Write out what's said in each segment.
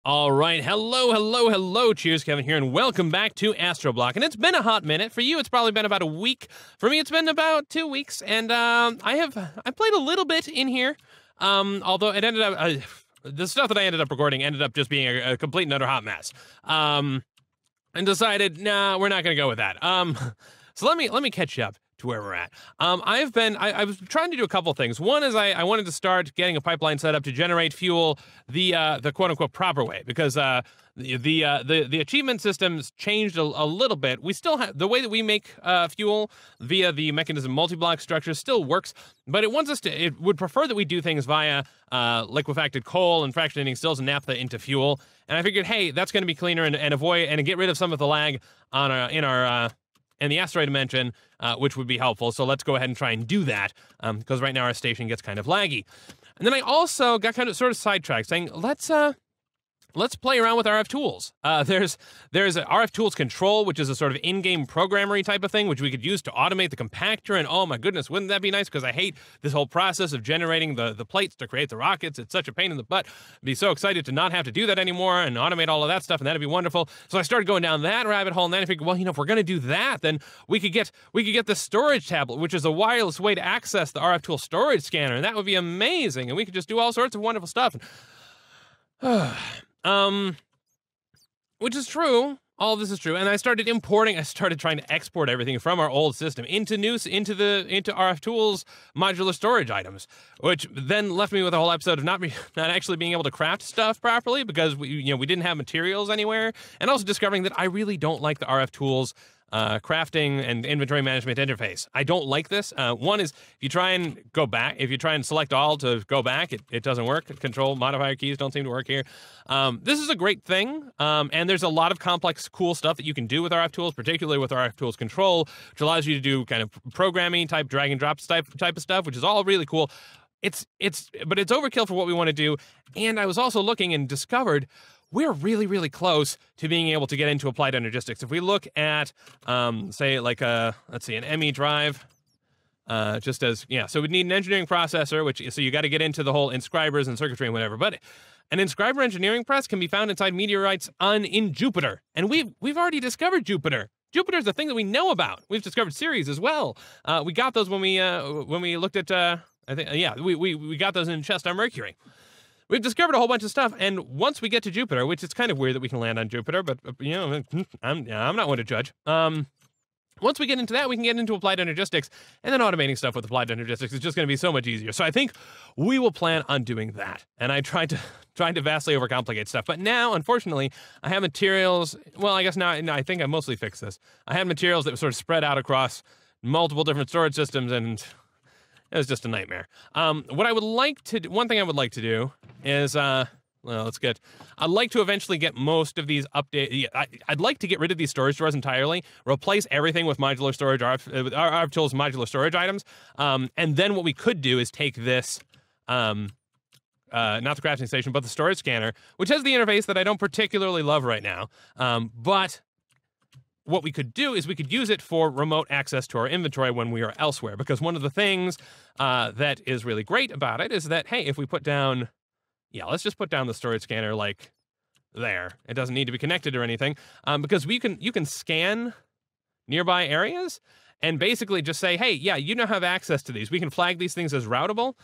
All right, hello, Cheerskevin here, and welcome back to AstroBlock. And it's been a hot minute. For you, it's probably been about a week. For me, it's been about 2 weeks, and I played a little bit in here, although it ended up, the stuff that I ended up recording ended up just being a complete and utter hot mess, and decided, nah, we're not going to go with that. So let me catch you up to where we're at. I was trying to do a couple things. One is I wanted to start getting a pipeline set up to generate fuel the quote unquote proper way, because the achievement systems changed a little bit. We still have the way that we make fuel via the Mekanism multiblock structure still works, but it would prefer that we do things via liquefacted coal and fractionating stills and naphtha into fuel. And I figured, hey, that's going to be cleaner and avoid and get rid of some of the lag in the asteroid dimension, which would be helpful. So let's go ahead and try and do that, because right now our station gets kind of laggy. And then I also got sort of sidetracked, saying, let's play around with RF tools. There's a RF tools control, which is a sort of in-game programmery type of thing, which we could use to automate the compactor. And oh my goodness, wouldn't that be nice? Because I hate this whole process of generating the plates to create the rockets. It's such a pain in the butt. I'd be so excited to not have to do that anymore and automate all of that stuff, and that'd be wonderful. So I started going down that rabbit hole, and then I figured, well, if we're going to do that, then we could get the storage tablet, which is a wireless way to access the RF tool storage scanner, and that would be amazing. And we could just do all sorts of wonderful stuff. Which is true. All of this is true. And I started trying to export everything from our old system into RF Tools modular storage items, which then left me with a whole episode of not actually being able to craft stuff properly because we didn't have materials anywhere, and also discovering that I really don't like the RF Tools crafting and inventory management interface. I don't like this. One is if you try and select all to go back, it doesn't work. Control modifier keys don't seem to work here. This is a great thing, and there's a lot of complex, cool stuff that you can do with RF Tools, particularly with RF Tools Control, which allows you to do kind of programming type, drag and drop type of stuff, which is all really cool. But it's overkill for what we want to do. And I was also looking and discovered we're really, really close to being able to get into applied energistics. If we look at, say, like let's see, an ME drive, so we'd need an engineering processor, so you got to get into the whole inscribers and circuitry and whatever. But an inscriber engineering press can be found inside meteorites in Jupiter, and we've already discovered Jupiter. Jupiter's the thing that we know about. We've discovered Ceres as well. We got those when we looked at we got those in chest on Mercury. We've discovered a whole bunch of stuff, and once we get to Jupiter, which is kind of weird that we can land on Jupiter, but I'm not one to judge. Once we get into that, we can get into applied energistics, and then automating stuff with applied energistics is just going to be so much easier. So I think we will plan on doing that. And I tried to vastly overcomplicate stuff, but now, unfortunately, I have materials. Well, I guess now I think I mostly fixed this. I had materials that were sort of spread out across multiple different storage systems, and it was just a nightmare. One thing I would like to do is, I'd like to eventually get most of these updated. I'd like to get rid of these storage drawers entirely, replace everything with modular storage, RF Tools modular storage items, and then what we could do is take this, not the crafting station, but the storage scanner, which has the interface that I don't particularly love right now, but what we could do is we could use it for remote access to our inventory when we are elsewhere, because one of the things that is really great about it is that, hey, if we put down, let's just put down the storage scanner like there. It doesn't need to be connected or anything, because you can scan nearby areas and basically just say, hey, you now have access to these. We can flag these things as routable,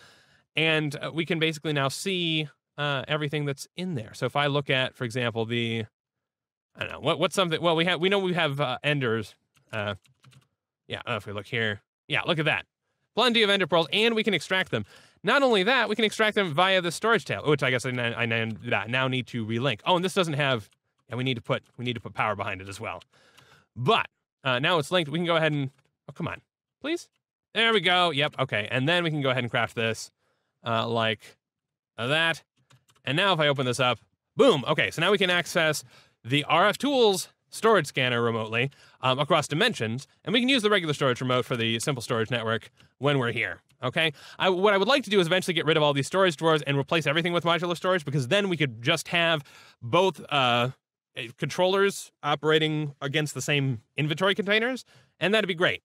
and we can basically now see everything that's in there. So if I look at, for example, I don't know, what's something, well, we know we have enders. If we look here, look at that. Plenty of ender pearls, and we can extract them. Not only that, we can extract them via the storage tab, which I guess I now need to relink. Oh, and this doesn't have, we need to put power behind it as well. But now it's linked. We can go ahead and, oh, come on, please. There we go. Yep. Okay. And then we can go ahead and craft this like that. And now if I open this up, boom. Okay. So now we can access the RF Tools storage scanner remotely across dimensions, and we can use the regular storage remote for the simple storage network when we're here, okay? What I would like to do is eventually get rid of all these storage drawers and replace everything with modular storage, because then we could just have both controllers operating against the same inventory containers, and that'd be great.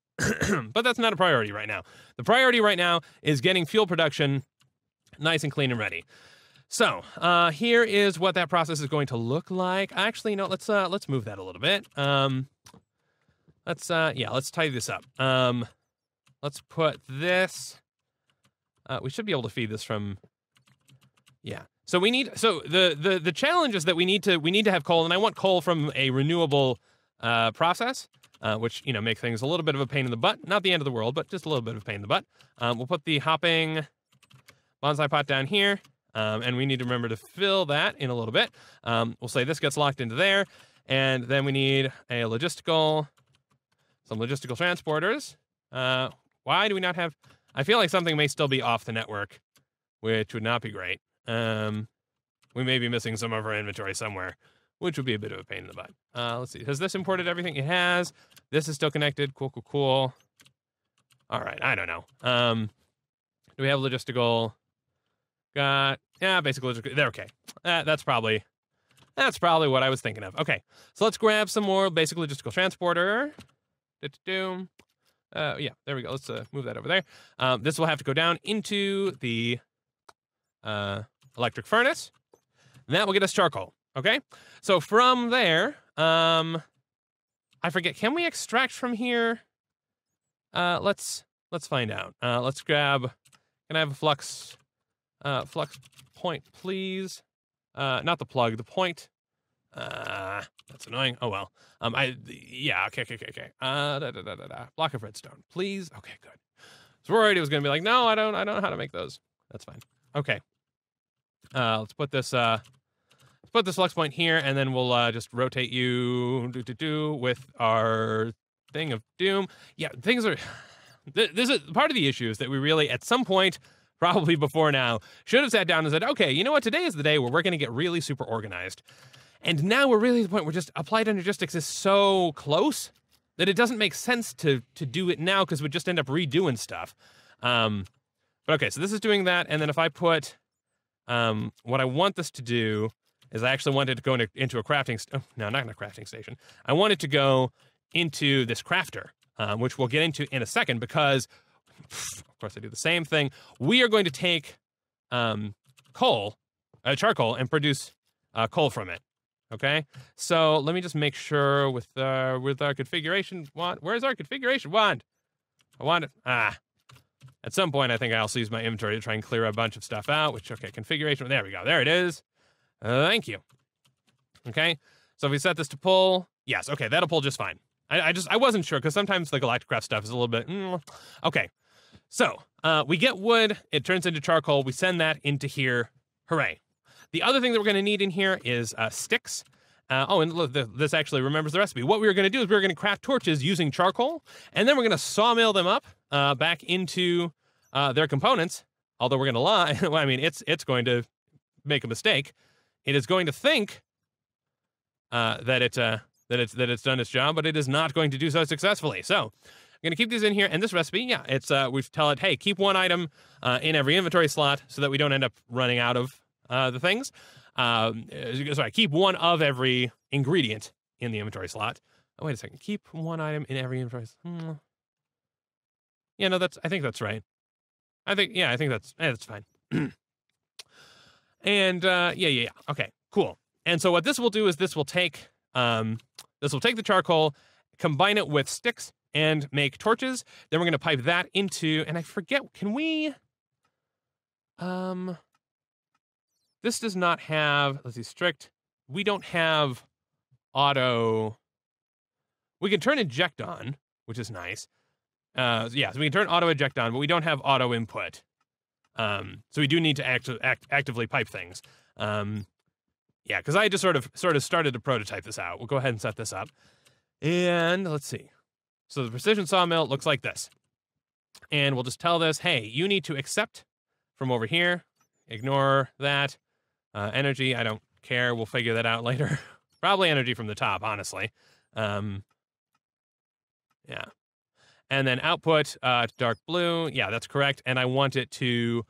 But that's not a priority right now. The priority right now is getting fuel production nice and clean and ready. So here is what that process is going to look like. Actually, no, let's move that a little bit. Let's tidy this up. Let's put this. We should be able to feed this from. Yeah. So we need. So the challenge is that we need to have coal, and I want coal from a renewable process, which makes things a little bit of a pain in the butt. Not the end of the world, but just a little bit of a pain in the butt. We'll put the hopping bonsai pot down here. And we need to remember to fill that in a little bit. We'll say this gets locked into there. And then we need some logistical transporters. Why do we not have... I feel like something may still be off the network, which would not be great. We may be missing some of our inventory somewhere, which would be a bit of a pain in the butt. Let's see. Has this imported everything? It has. This is still connected. Cool. All right. I don't know. Do we have logistical... basically they're okay. That's probably what I was thinking of. Okay, so let's grab some more basic logistical transporter. Yeah, there we go. Let's move that over there. This will have to go down into the electric furnace. And that will get us charcoal. Okay, so from there, I forget. Can we extract from here? Let's find out. Let's grab. Can I have a flux? Flux point, please. Not the plug, the point. That's annoying. Oh well. Okay. Block of redstone, please. Okay, good. So worried it was gonna be like, no, I don't know how to make those. That's fine. Okay. Let's put this flux point here, and then we'll just rotate you with our thing of doom. Yeah, things are. This is part of the issue is that we really at some point. Probably before now, should have sat down and said, okay, you know what, today is the day where we're going to get really super organized. And now we're really at the point where just applied energistics is so close that it doesn't make sense to do it now because we'd just end up redoing stuff. But okay, so this is doing that. And then if I put, what I want this to do is I actually want it to go into a crafting, no, not in a crafting station. I want it to go into this crafter, which we'll get into in a second because of course, I do the same thing. We are going to take charcoal, and produce coal from it. Okay, so let me just make sure with our configuration wand. Where's our configuration wand? I want it. At some point, I think I'll use my inventory to try and clear a bunch of stuff out. Which configuration. There we go. There it is. Thank you. Okay, so if we set this to pull, yes. Okay, that'll pull just fine. I wasn't sure because sometimes the Galacticraft stuff is a little bit. Okay. So, we get wood, it turns into charcoal, we send that into here, hooray. The other thing that we're going to need in here is sticks. And look, this actually remembers the recipe. What we were going to do is we were going to craft torches using charcoal, and then we're going to sawmill them up back into their components, although we're going to lie. Well, I mean, it's going to make a mistake. It is going to think that it's done its job, but it is not going to do so successfully. So, I'm going to keep these in here, and this recipe, yeah, it's we tell it, hey, keep one item in every inventory slot so that we don't end up running out of the things. Sorry, keep one of every ingredient in the inventory slot. Oh, wait a second, keep one item in every inventory. Yeah, no, I think that's right. I think that's fine. And yeah, okay, cool. And so what this will do is this will take the charcoal, combine it with sticks, and make torches. Then we're going to pipe that into, and I forget, can we, this does not have, let's see, strict, we don't have auto, we can turn eject on, which is nice. So we can turn auto eject on, but we don't have auto input. So we do need to actively pipe things. Yeah, because I just sort of started to prototype this out. We'll go ahead and set this up. And let's see. So the precision sawmill looks like this. And we'll just tell this, hey, you need to accept from over here. Ignore that. Energy, I don't care. We'll figure that out later. Probably energy from the top, honestly. Yeah. And then output, dark blue. Yeah, that's correct. And I want it to,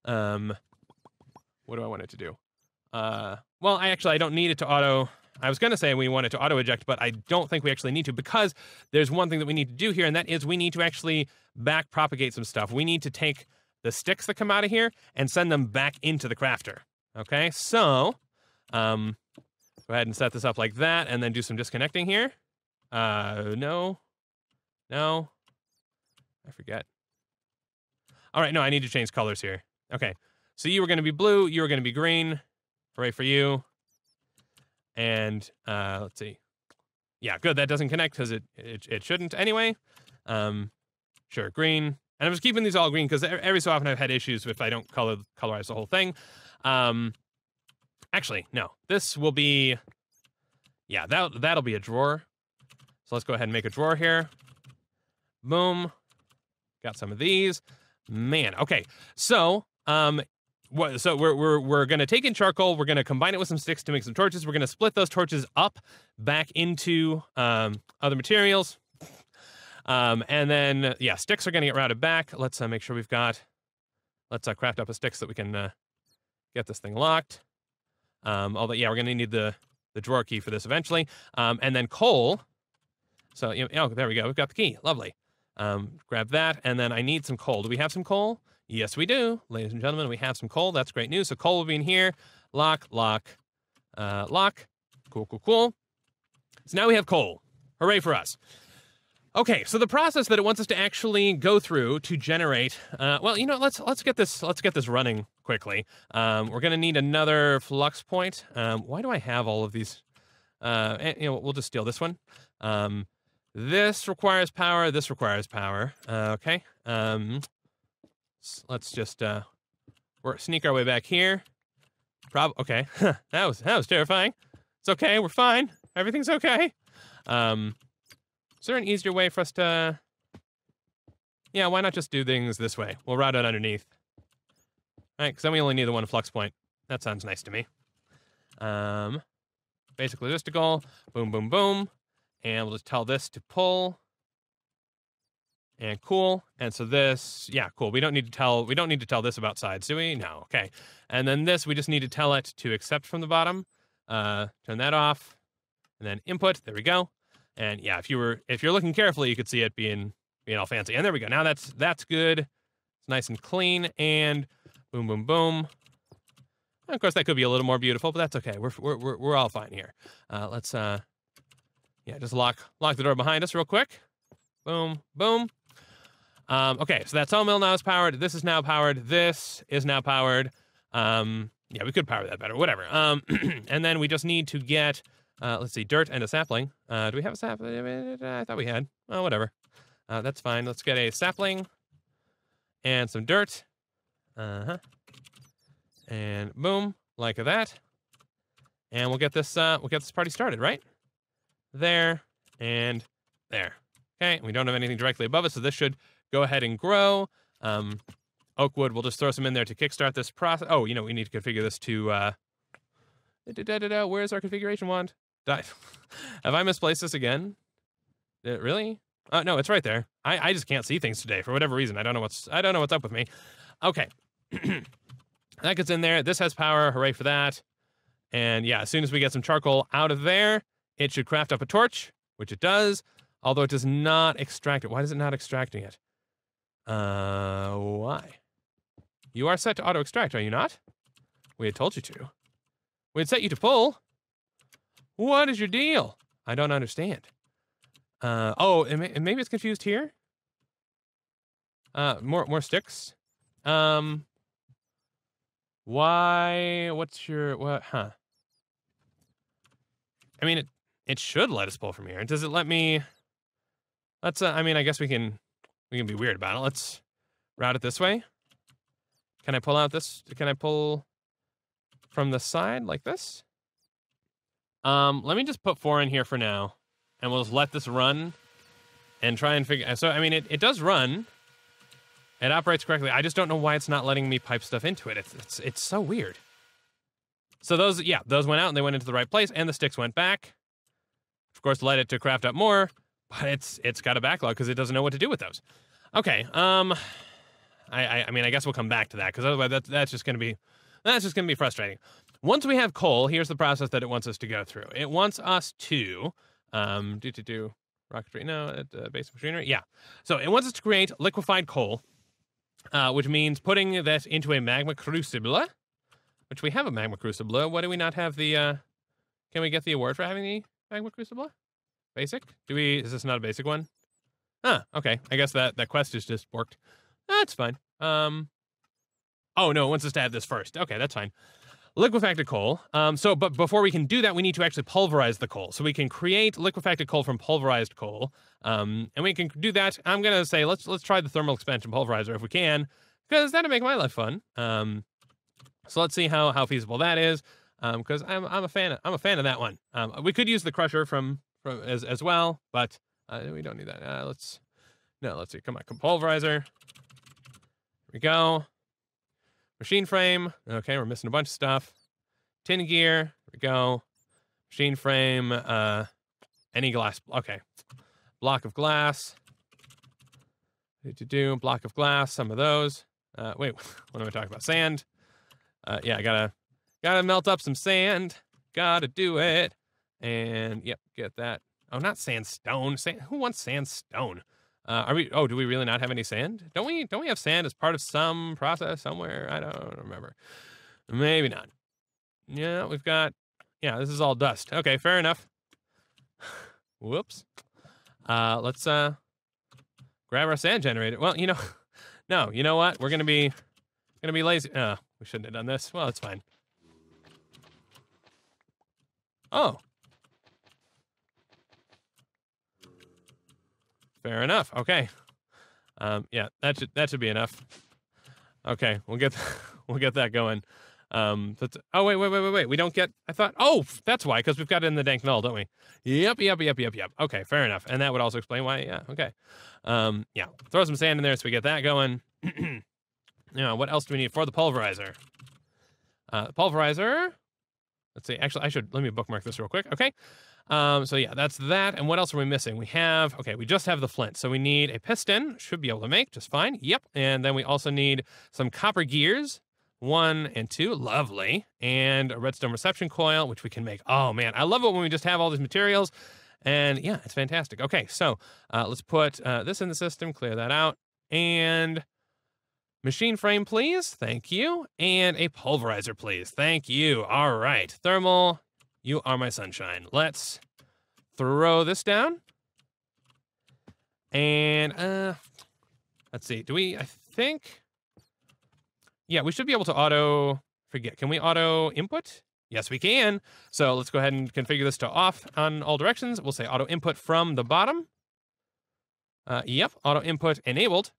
what do I want it to do? Well, I don't need it to auto. I was going to say we want it to auto eject, but I don't think we actually need to because there's one thing that we need to do here, and that is we need to actually back propagate some stuff. We need to take the sticks that come out of here and send them back into the crafter. Okay, so go ahead and set this up like that, and then do some disconnecting here. No, I forget. All right, no, I need to change colors here. Okay, so you were going to be blue, you were going to be green. Hooray for you. And let's see. Yeah, good. That doesn't connect because it shouldn't anyway. Sure, green. And I'm just keeping these all green because every so often I've had issues if I don't colorize the whole thing. Actually, no. This will be, yeah, that'll be a drawer. So let's go ahead and make a drawer here. Boom. Got some of these. Man, okay. So, so we're going to take in charcoal. We're going to combine it with some sticks to make some torches. We're going to split those torches up back into other materials. And then, yeah, sticks are going to get routed back. Let's make sure we've got, let's craft up a stick so that we can get this thing locked. Although, yeah, we're going to need the drawer key for this eventually. And then coal. So, oh, there we go. We've got the key. Lovely. Grab that. And then I need some coal. Do we have some coal? Yes, we do. Ladies and gentlemen, we have some coal. That's great news. So coal will be in here. Lock, lock, lock. Cool, cool, cool. So now we have coal. Hooray for us. Okay, so the process that it wants us to actually go through to generate, well, you know, let's get this running quickly. We're gonna need another flux point. Why do I have all of these? You know, we'll just steal this one. This requires power. This requires power. Okay. Let's just sneak our way back here. Okay. that was terrifying. It's okay. We're fine. Everything's okay. Is there an easier way for us to? Yeah, why not just do things this way? We'll route it underneath. All right, because then we only need the one flux point. That sounds nice to me. Basic logistical. Boom, boom, boom. And we'll just tell this to pull. And cool. And so this, yeah, cool. We don't need to tell this about sides, do we? No. Okay. And then this, we just need to tell it to accept from the bottom. Turn that off. And then input. There we go. And yeah, if you're looking carefully, you could see it being all fancy. And there we go. Now that's good. It's nice and clean. And boom, boom, boom. And of course, that could be a little more beautiful, but that's okay. We're all fine here. Let's yeah, just lock the door behind us real quick. Boom, boom. Okay, so that sawmill now is powered. This is now powered. This is now powered. Yeah, we could power that better. Whatever. And then we just need to get. Let's see, dirt and a sapling. Do we have a sapling? I thought we had. Oh, whatever. That's fine. Let's get a sapling and some dirt. And boom, like that. And we'll get this party started, right? There and there. Okay, we don't have anything directly above us, so this should go ahead and grow. Oak wood, we'll just throw some in there to kickstart this process. Oh, you know, we need to configure this to where's our configuration wand? Have I misplaced this again? Really? No, it's right there. I just can't see things today for whatever reason. I don't know what's up with me. Okay. That gets in there. This has power. Hooray for that. And yeah, as soon as we get some charcoal out of there, it should craft up a torch, which it does, although it does not extract it. Why is it not extracting it? Why? You are set to auto extract, are you not? We had told you to. We had set you to pull. What is your deal? I don't understand. Oh, and maybe it's confused here. More sticks. Why? What's your what? Huh? I mean, it should let us pull from here. Does it let me? Let's. I mean, I guess we can be weird about it. Let's route it this way. Can I pull out this? Can I pull from the side like this? Let me just put 4 in here for now, and we'll just let this run and try and figure. So, I mean, it does run. It operates correctly. I just don't know why it's not letting me pipe stuff into it. It's so weird. So those went out and they went into the right place, and the sticks went back. Of course, led it to craft up more, but it's got a backlog because it doesn't know what to do with those. Okay. I mean, I guess we'll come back to that because otherwise that's just gonna be frustrating. Once we have coal, here's the process that it wants us to go through. It wants us to do rocketry. No, basic machinery. Yeah. So it wants us to create liquefied coal, which means putting that into a magma crucible. which we have a magma crucible. What do we not have the, can we get the award for having the magma crucible? Basic? Is this not a basic one? Huh, okay. I guess that quest is just worked. That's fine. Oh no, it wants us to add this first. Okay, that's fine. Liquefacted coal. But before we can do that, we need to actually pulverize the coal. So we can create liquefacted coal from pulverized coal. And we can do that. I'm gonna say let's try the thermal expansion pulverizer if we can, because that'll make my life fun. So let's see how feasible that is. Because I'm a fan of that one. We could use the crusher from as well, but we don't need that. Let's see. Come on, pulverizer. Here we go. Machine frame. Okay, we're missing a bunch of stuff. Tin gear. Here we go. Machine frame. Any glass. Okay. Block of glass. Block of glass. Some of those. Wait, what am I talking about? Sand. Yeah, I gotta melt up some sand. Gotta do it. And yep, get that. Oh, not sandstone. Who wants sandstone? Do we really not have any sand? Don't we have sand as part of some process somewhere? I don't remember. Maybe not. Yeah, this is all dust. Okay, fair enough. Whoops. Let's grab our sand generator. Well, no, you know what? We're gonna be lazy. We shouldn't have done this. Well, it's fine. Oh. Fair enough. Okay. Yeah, that should be enough. Okay, we'll get that going. Oh wait. We don't get. I thought. Oh, that's why. Because we've got it in the dank null, don't we? Yep. Okay, fair enough. And that would also explain why. Yeah. Okay. Yeah. Throw some sand in there so we get that going. What else do we need for the pulverizer? Pulverizer. Let's see. Actually, let me bookmark this real quick. Okay. So yeah, that's that. And what else are we missing? We just have the flint. So we need a piston. Should be able to make just fine. Yep. And then we also need some copper gears. 1 and 2. Lovely. And a redstone reception coil, which we can make. Oh man, I love it when we just have all these materials. And yeah, it's fantastic. Okay, so let's put this in the system, clear that out. And machine frame, please. Thank you. And a pulverizer, please. Thank you. All right. Thermal, you are my sunshine. Let's throw this down. And let's see. I think... Yeah, we should be able to can we auto input? Yes, we can. So let's go ahead and configure this to off on all directions. We'll say auto input from the bottom. Yep, auto input enabled.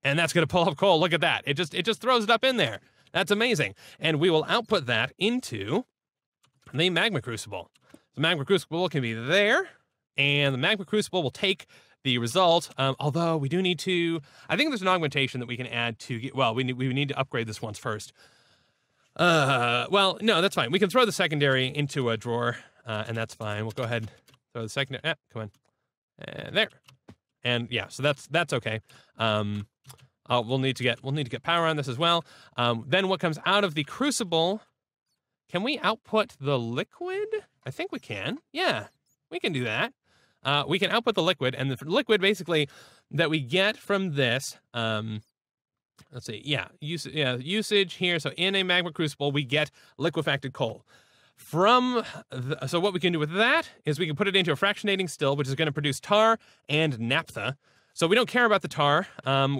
And that's going to pull up coal. Look at that. It just throws it up in there. That's amazing. And we will output that into the magma crucible. The magma crucible can be there, and the magma crucible will take the result. Although we do need to, I think there's an augmentation that we can add to get, well, we need to upgrade this once first. Well, no, that's fine. We can throw the secondary into a drawer, and that's fine. We'll go ahead and throw the secondary. Come on. And there. And yeah, so that's okay. We'll need to get power on this as well. Then what comes out of the crucible? Can we output the liquid? I think we can. Yeah, we can do that. We can output the liquid, and the liquid basically that we get from this. Let's see. Yeah, usage here. So in a magma crucible, we get liquefacted coal. So what we can do with that is we can put it into a fractionating still, which is going to produce tar and naphtha. So we don't care about the tar.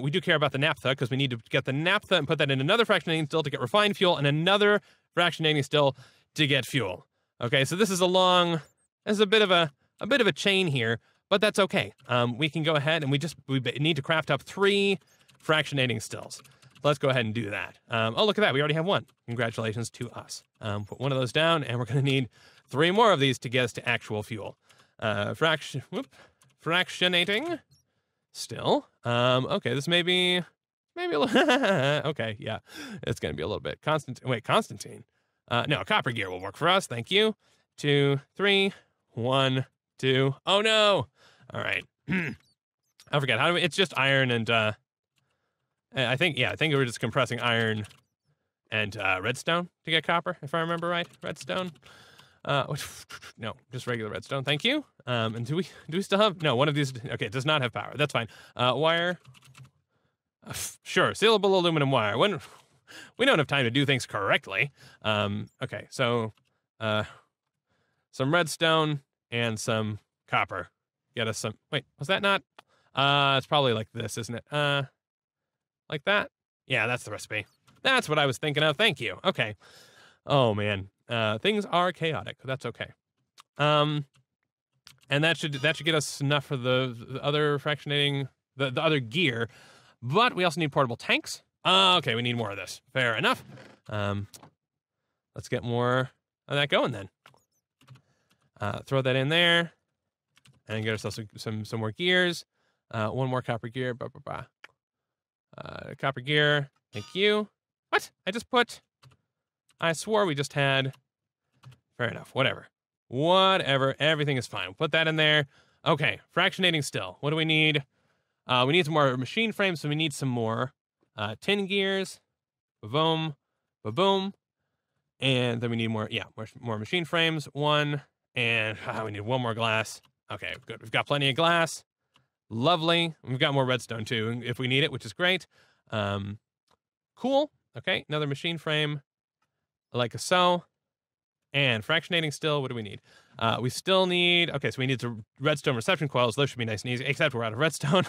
We do care about the naphtha because we need to get the naphtha and put that in another fractionating still to get refined fuel, and another fractionating still to get fuel. Okay, so this is a bit of a chain here, but that's okay. We can go ahead and we need to craft up 3 fractionating stills. Let's go ahead and do that. Oh, look at that. We already have 1. Congratulations to us. Put one of those down, and we're going to need 3 more of these to get us to actual fuel. Fractionating still. Okay, this may be a little... Okay, yeah. It's going to be a little bit. Constantine. No, copper gear will work for us. Thank you. 2, 3, 1, 2. Oh, no. All right. I forget. It's just iron and... I think we're just compressing iron and redstone to get copper, if I remember right. Redstone. No, just regular redstone. Thank you. And do we still have? No, one of these. Okay, it does not have power. That's fine. Wire. Sure, sealable aluminum wire. we don't have time to do things correctly. Okay, so some redstone and some copper. Get us some. Wait, was that not? It's probably like this, isn't it? Like that? Yeah, that's the recipe. That's what I was thinking of. Thank you. Okay. Oh man, things are chaotic. That's okay. And that should get us enough for the other fractionating, the other gear. But we also need portable tanks. Okay, we need more of this. Fair enough. Let's get more of that going then. Throw that in there, and get ourselves some more gears. One more copper gear. Copper gear. Thank you. What? I swore we just had. Fair enough. Whatever. Everything is fine. Put that in there. Okay. Fractionating still. What do we need? We need some more machine frames, so we need some more tin gears. Ba-boom. Ba-boom. And then we need more, more machine frames. One. And we need one more glass. Okay, good. We've got plenty of glass. Lovely. We've got more redstone, too, if we need it, which is great. Cool. Okay, another machine frame. Like so. And fractionating still, what do we need? We still need, okay, so we need the redstone reception coils. Those should be nice and easy, except we're out of redstone.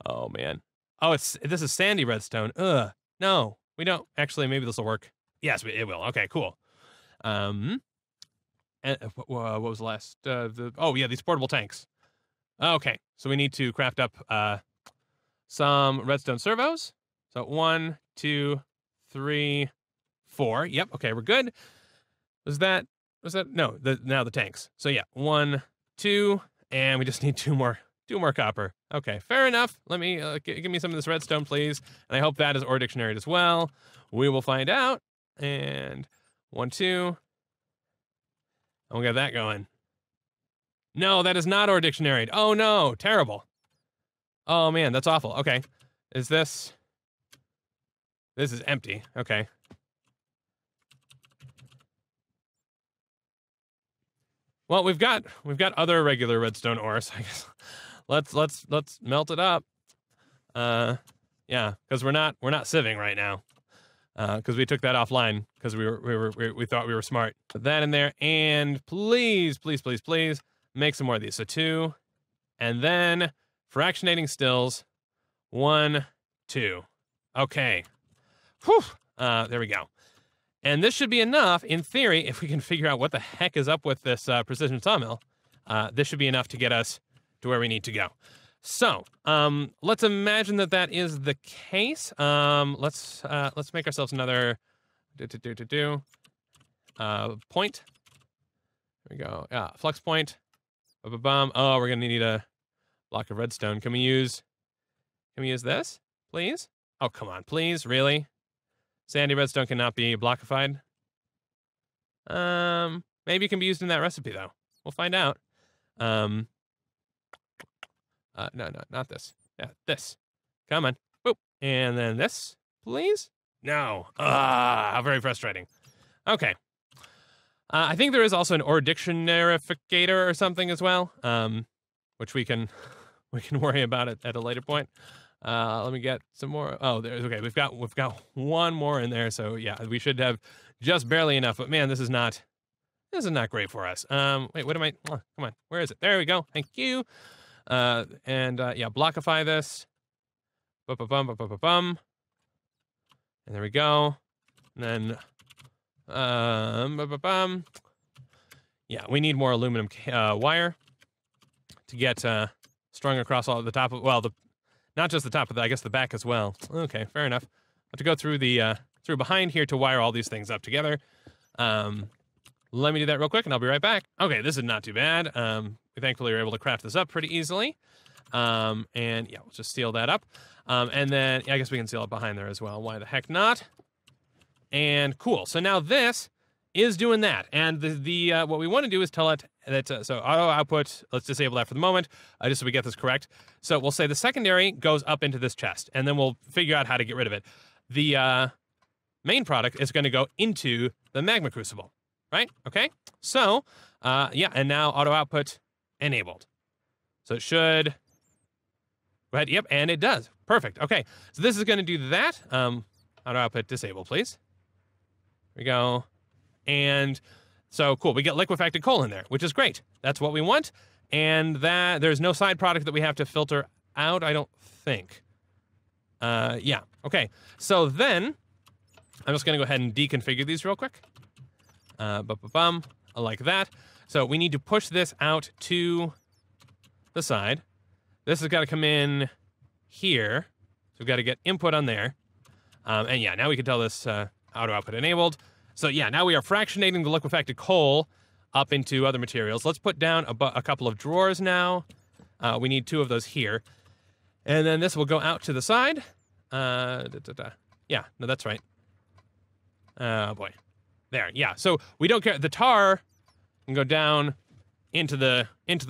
Oh, man. Oh, this is sandy redstone. Ugh. No, we don't. Actually, maybe this will work. Yes, it will. Okay, cool. And what was the last? These portable tanks. Okay, so we need to craft up some redstone servos. So 1, 2, 3, 4. Yep. Okay, we're good. Was that? No. Now the tanks. So yeah, 1, 2, and we just need two more copper. Okay, fair enough. Let me give me some of this redstone, please. And I hope that is ore dictionary as well. We will find out. And 1, 2. And we'll get that going. No, that is not ore dictionary. Oh no, terrible. Oh man, that's awful. Okay, this is empty. Okay. Well, we've got other regular redstone ore, so I guess let's melt it up. Yeah, because we're not sieving right now. Because we took that offline because we thought we were smart. Put that in there, and please make some more of these. So 2, and then fractionating stills. 1, 2. Okay. Whew. There we go. And this should be enough, in theory, if we can figure out what the heck is up with this precision sawmill. This should be enough to get us to where we need to go. So, let's imagine that is the case. Let's make ourselves another point. There we go. Flux point. Oh, we're gonna need a block of redstone. Can we use this, please? Oh, come on, please, really? Sandy redstone cannot be blockified. Maybe it can be used in that recipe though. We'll find out. No, not this. Yeah, this. Come on. Boop. And then this, please? No. How very frustrating. Okay. I think there is also an ore dictionarificator or something as well, which we can worry about it at a later point. Let me get some more. Oh, there's okay. We've got one more in there, so yeah, we should have just barely enough. But man, this is not great for us. Wait, what am I? Oh, come on, where is it? There we go. Thank you. Yeah, blockify this. Bum. And there we go. And then, yeah, we need more aluminum wire to get strung across all the top of, well, not just the top of I guess the back as well. Okay, fair enough. I have to go through through behind here to wire all these things up together. Let me do that real quick and I'll be right back. Okay, this is not too bad. We thankfully were able to craft this up pretty easily. And yeah, we'll just seal that up. And then yeah, I guess we can seal it behind there as well. Why the heck not? And cool. So now this is doing that. And the what we want to do is tell it that, so auto output, let's disable that for the moment, just so we get this correct. So we'll say the secondary goes up into this chest, and then we'll figure out how to get rid of it. The main product is going to go into the magma crucible, right? Okay. So, yeah, and now auto output enabled. So it should go ahead. Yep, and it does. Perfect. Okay. So this is going to do that. auto output disable, please. There we go. And so cool, we get liquefied coal in there, which is great. That's what we want. And that there's no side product that we have to filter out, I don't think. Yeah, okay. So then, I'm just gonna go ahead and deconfigure these real quick. Like that. So we need to push this out to the side. This has got to come in here. So we've got to get input on there. And yeah, now we can tell this auto output enabled. So yeah, now we are fractionating the liquefied coal up into other materials. Let's put down a couple of drawers now. We need 2 of those here. And then this will go out to the side. Yeah, no, that's right. Oh boy. There, yeah. So we don't care. The tar can go down into the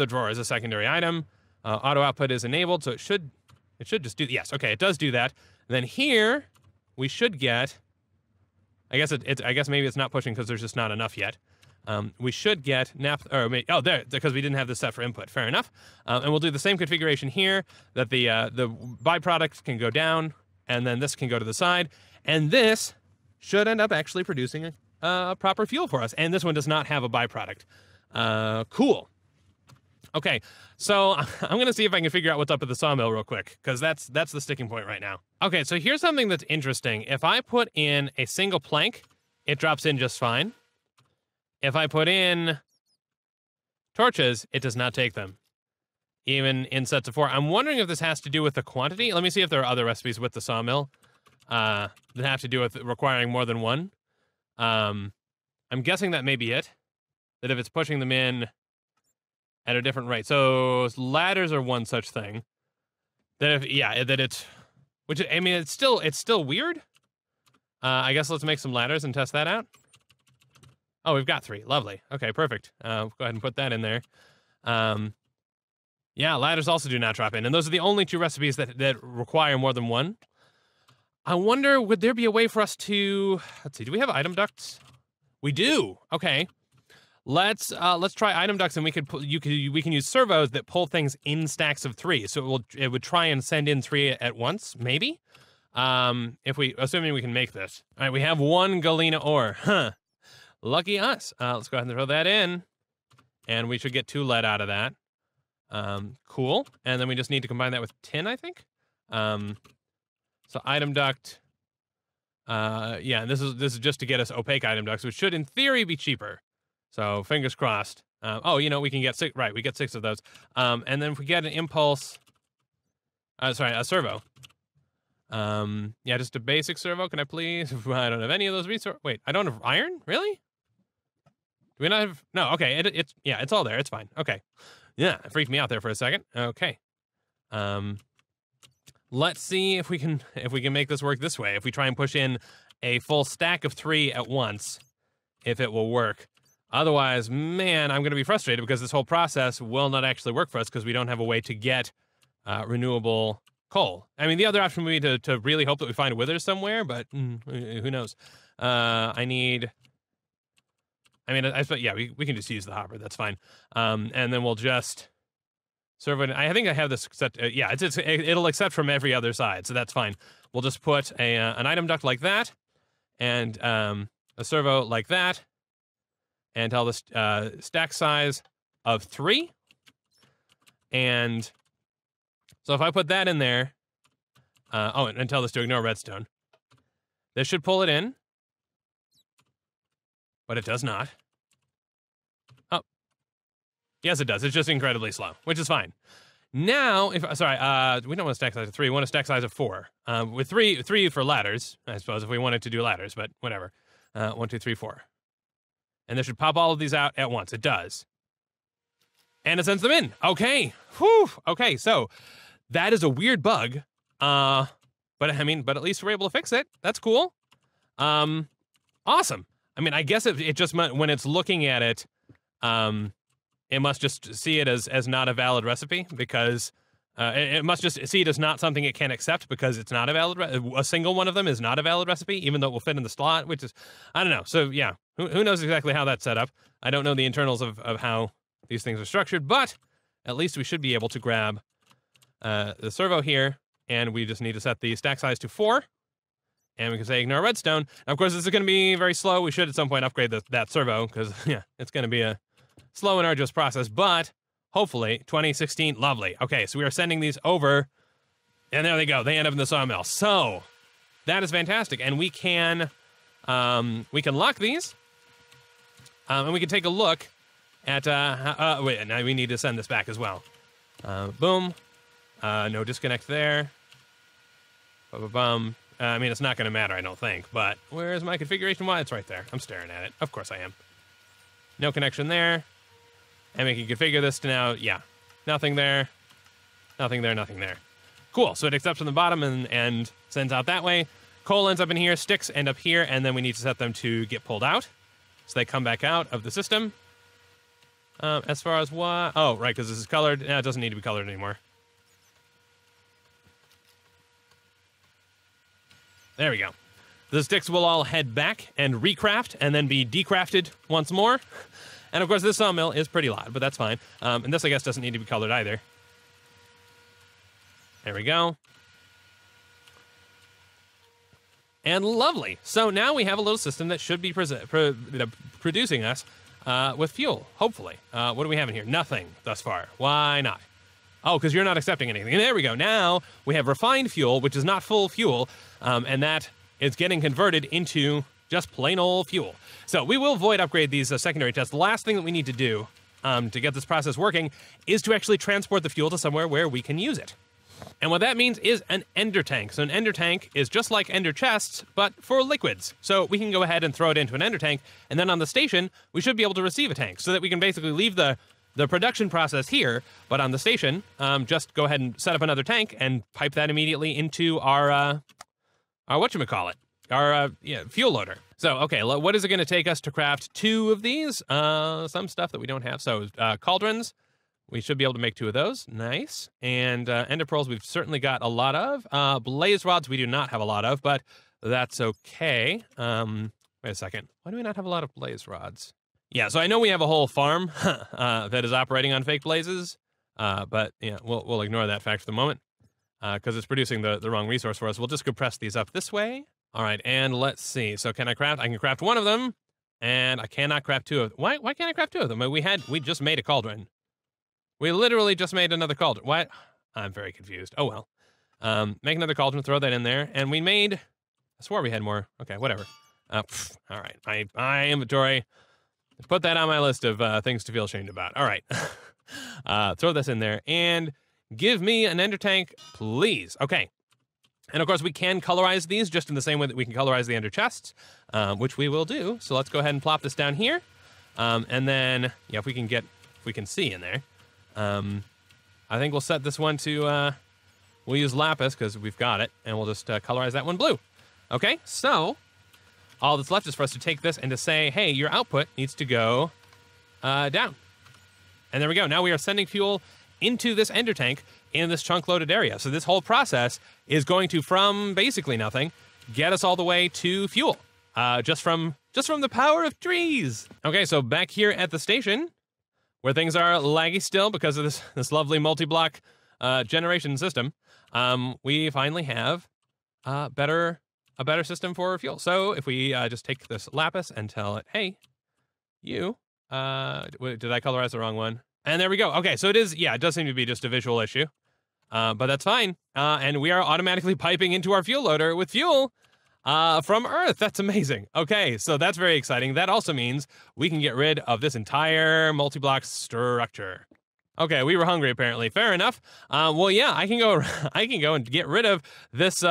drawer as a secondary item. Auto output is enabled, so it should just do, yes, okay, it does do that. And then here we should get, I guess maybe it's not pushing because there's just not enough yet. We should get there, because we didn't have this set for input. Fair enough. And we'll do the same configuration here, that the byproduct can go down, and then this can go to the side, and this should end up actually producing a proper fuel for us. And this one does not have a byproduct. Cool. Okay, so I'm going to see if I can figure out what's up at the sawmill real quick, because that's the sticking point right now. Okay, so here's something that's interesting. If I put in a single plank, it drops in just fine. If I put in torches, it does not take them, even in sets of 4. I'm wondering if this has to do with the quantity. Let me see if there are other recipes with the sawmill that have to do with requiring more than one. I'm guessing that may be it, that if it's pushing them in at a different rate. So ladders are one such thing. That if, which, I mean, it's still weird. I guess let's make some ladders and test that out. Oh, we've got 3. Lovely. Okay, perfect. Go ahead and put that in there. Yeah, ladders also do not drop in. And those are the only 2 recipes that require more than one. I wonder, would there be a way for us to, let's see, do we have item ducts? We do. Okay. Let's try item ducts, and we can use servos that pull things in stacks of 3. So it would try and send in 3 at once, maybe. Assuming we can make this. All right, we have 1 galena ore. Huh. Lucky us. Let's go ahead and throw that in, and we should get 2 lead out of that. Cool. And then we just need to combine that with tin, I think. So item duct. Yeah, and this is just to get us opaque item ducts, which should in theory be cheaper. So fingers crossed. We can get 6. Right, we get 6 of those. And then if we get an impulse, a servo. Yeah, just a basic servo. Can I please? I don't have any of those resources. Wait, I don't have iron? Really? Do we not have? No. Okay. It's all there. It's fine. Okay. Yeah, it freaked me out there for a second. Okay. Let's see if we can make this work this way. If we try and push in a full stack of 3 at once, if it will work. Otherwise, man, I'm going to be frustrated because this whole process will not actually work for us because we don't have a way to get renewable coal. I mean, the other option would be to really hope that we find withers somewhere, but who knows? We can just use the hopper. That's fine. And then we'll just servo it. I think I have this set. It'll accept from every other side, so that's fine. We'll just put an item duct like that, and a servo like that, and tell the stack size of 3. And so if I put that in there, and tell this to ignore redstone, this should pull it in, but it does not. Oh, yes, it does. It's just incredibly slow, which is fine. Now, we don't want a stack size of 3. We want a stack size of 4. With 3 for ladders, I suppose, if we wanted to do ladders, but whatever. 1, 2, 3, 4. And this should pop all of these out at once. It does. And it sends them in. Okay. Whew. Okay, so that is a weird bug. But at least we're able to fix it. That's cool. Awesome. I mean, I guess it just when it's looking at it, it must just see it as not a valid recipe because it must just see it as not something it can accept because it's not a valid a single one of them is not a valid recipe, even though it will fit in the slot, which is, I don't know. So yeah, who knows exactly how that's set up? I don't know the internals of how these things are structured, but at least we should be able to grab the servo here, and we just need to set the stack size to 4, And we can say ignore redstone. Now, of course, this is going to be very slow. We should at some point upgrade that servo because, yeah, it's going to be a slow and arduous process. But hopefully, 2016, lovely. Okay, so we are sending these over. And there they go. They end up in the sawmill. So that is fantastic. And we can lock these. And we can take a look at, wait, now we need to send this back as well. Boom. No disconnect there. Bum. I mean, it's not going to matter, I don't think. But where's my configuration? Well, it's right there. I'm staring at it. Of course I am. No connection there. And we can configure this to now, yeah. Nothing there. Nothing there, nothing there. Cool. So it accepts from the bottom and sends out that way. Coal ends up in here. Sticks end up here. And then we need to set them to get pulled out. So they come back out of the system. As far as what? Oh, right, because this is colored. No, it doesn't need to be colored anymore. There we go. The sticks will all head back and recraft and then be decrafted once more. And of course, this sawmill is pretty loud, but that's fine. And this, I guess, doesn't need to be colored either. There we go. And lovely. So now we have a little system that should be producing us with fuel, hopefully. What do we have in here? Nothing thus far. Why not? Oh, because you're not accepting anything. And there we go. Now we have refined fuel, which is not full fuel, and that is getting converted into just plain old fuel. So we will void upgrade these secondary tests. The last thing that we need to do to get this process working is to actually transport the fuel to somewhere where we can use it. And what that means is an ender tank. So an ender tank is just like ender chests, but for liquids. So we can go ahead and throw it into an ender tank, and then on the station, we should be able to receive a tank so that we can basically leave the production process here, but on the station, just go ahead and set up another tank and pipe that immediately into our whatchamacallit, our fuel loader. So, okay, what is it going to take us to craft 2 of these? Some stuff that we don't have. So, cauldrons, we should be able to make 2 of those. Nice. And ender pearls, we've certainly got a lot of. Blaze rods, we do not have a lot of, but that's okay. Wait a second. Why do we not have a lot of blaze rods? Yeah, so I know we have a whole farm that is operating on fake blazes, but yeah, we'll ignore that fact for the moment because it's producing the wrong resource for us. We'll just compress these up this way. All right, and let's see. So can I craft? I can craft 1 of them, and I cannot craft 2 of them. Why can't I craft 2 of them? We just made a cauldron. We literally just made another cauldron. What? I'm very confused. Oh, well. Make another cauldron, throw that in there, and we made... I swore we had more. Okay, whatever. All right, my inventory... Put that on my list of things to feel ashamed about. All right. Throw this in there. And give me an ender tank, please. Okay. And, of course, we can colorize these just in the same way that we can colorize the ender chests, which we will do. So let's go ahead and plop this down here. And then, yeah, if we can see in there. I think we'll set this one to, we'll use lapis because we've got it. And we'll just colorize that one blue. Okay, so... all that's left is for us to take this and to say, hey, your output needs to go down. And there we go. Now we are sending fuel into this ender tank in this chunk-loaded area. So this whole process is going to, from basically nothing, get us all the way to fuel. Just from the power of trees. Okay, so back here at the station, where things are laggy still because of this lovely multi-block generation system, we finally have a better system for fuel. So if we just take this lapis and tell it, hey, you, did I colorize the wrong one? And there we go. Okay, so it does seem to be just a visual issue, but that's fine. And we are automatically piping into our fuel loader with fuel from Earth. That's amazing. Okay, so that's very exciting. That also means we can get rid of this entire multi-block structure. Okay, we were hungry apparently. Fair enough. Well, yeah, I can go and get rid of this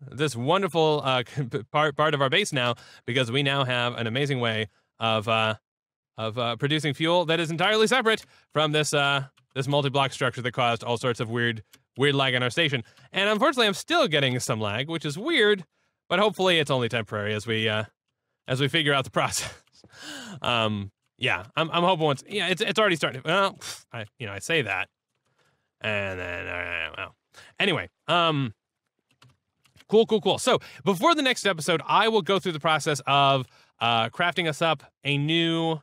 this wonderful part of our base now because we now have an amazing way of producing fuel that is entirely separate from this this multi-block structure that caused all sorts of weird lag on our station. And unfortunately, I'm still getting some lag, which is weird, but hopefully it's only temporary as we figure out the process. Yeah, I'm hoping once. Yeah, it's already starting. Well, I say that, and then well, anyway, cool. So before the next episode, I will go through the process of crafting us up a new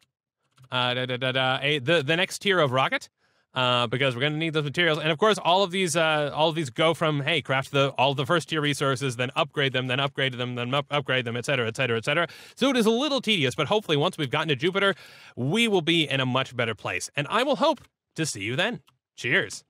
the next tier of rocket. because we're going to need those materials. And of course, all of these go from, hey, craft all the first tier resources, then upgrade them, then upgrade them, then upgrade them, et cetera, et cetera, et cetera. So it is a little tedious, but hopefully once we've gotten to Jupiter, we will be in a much better place. And I will hope to see you then. Cheers.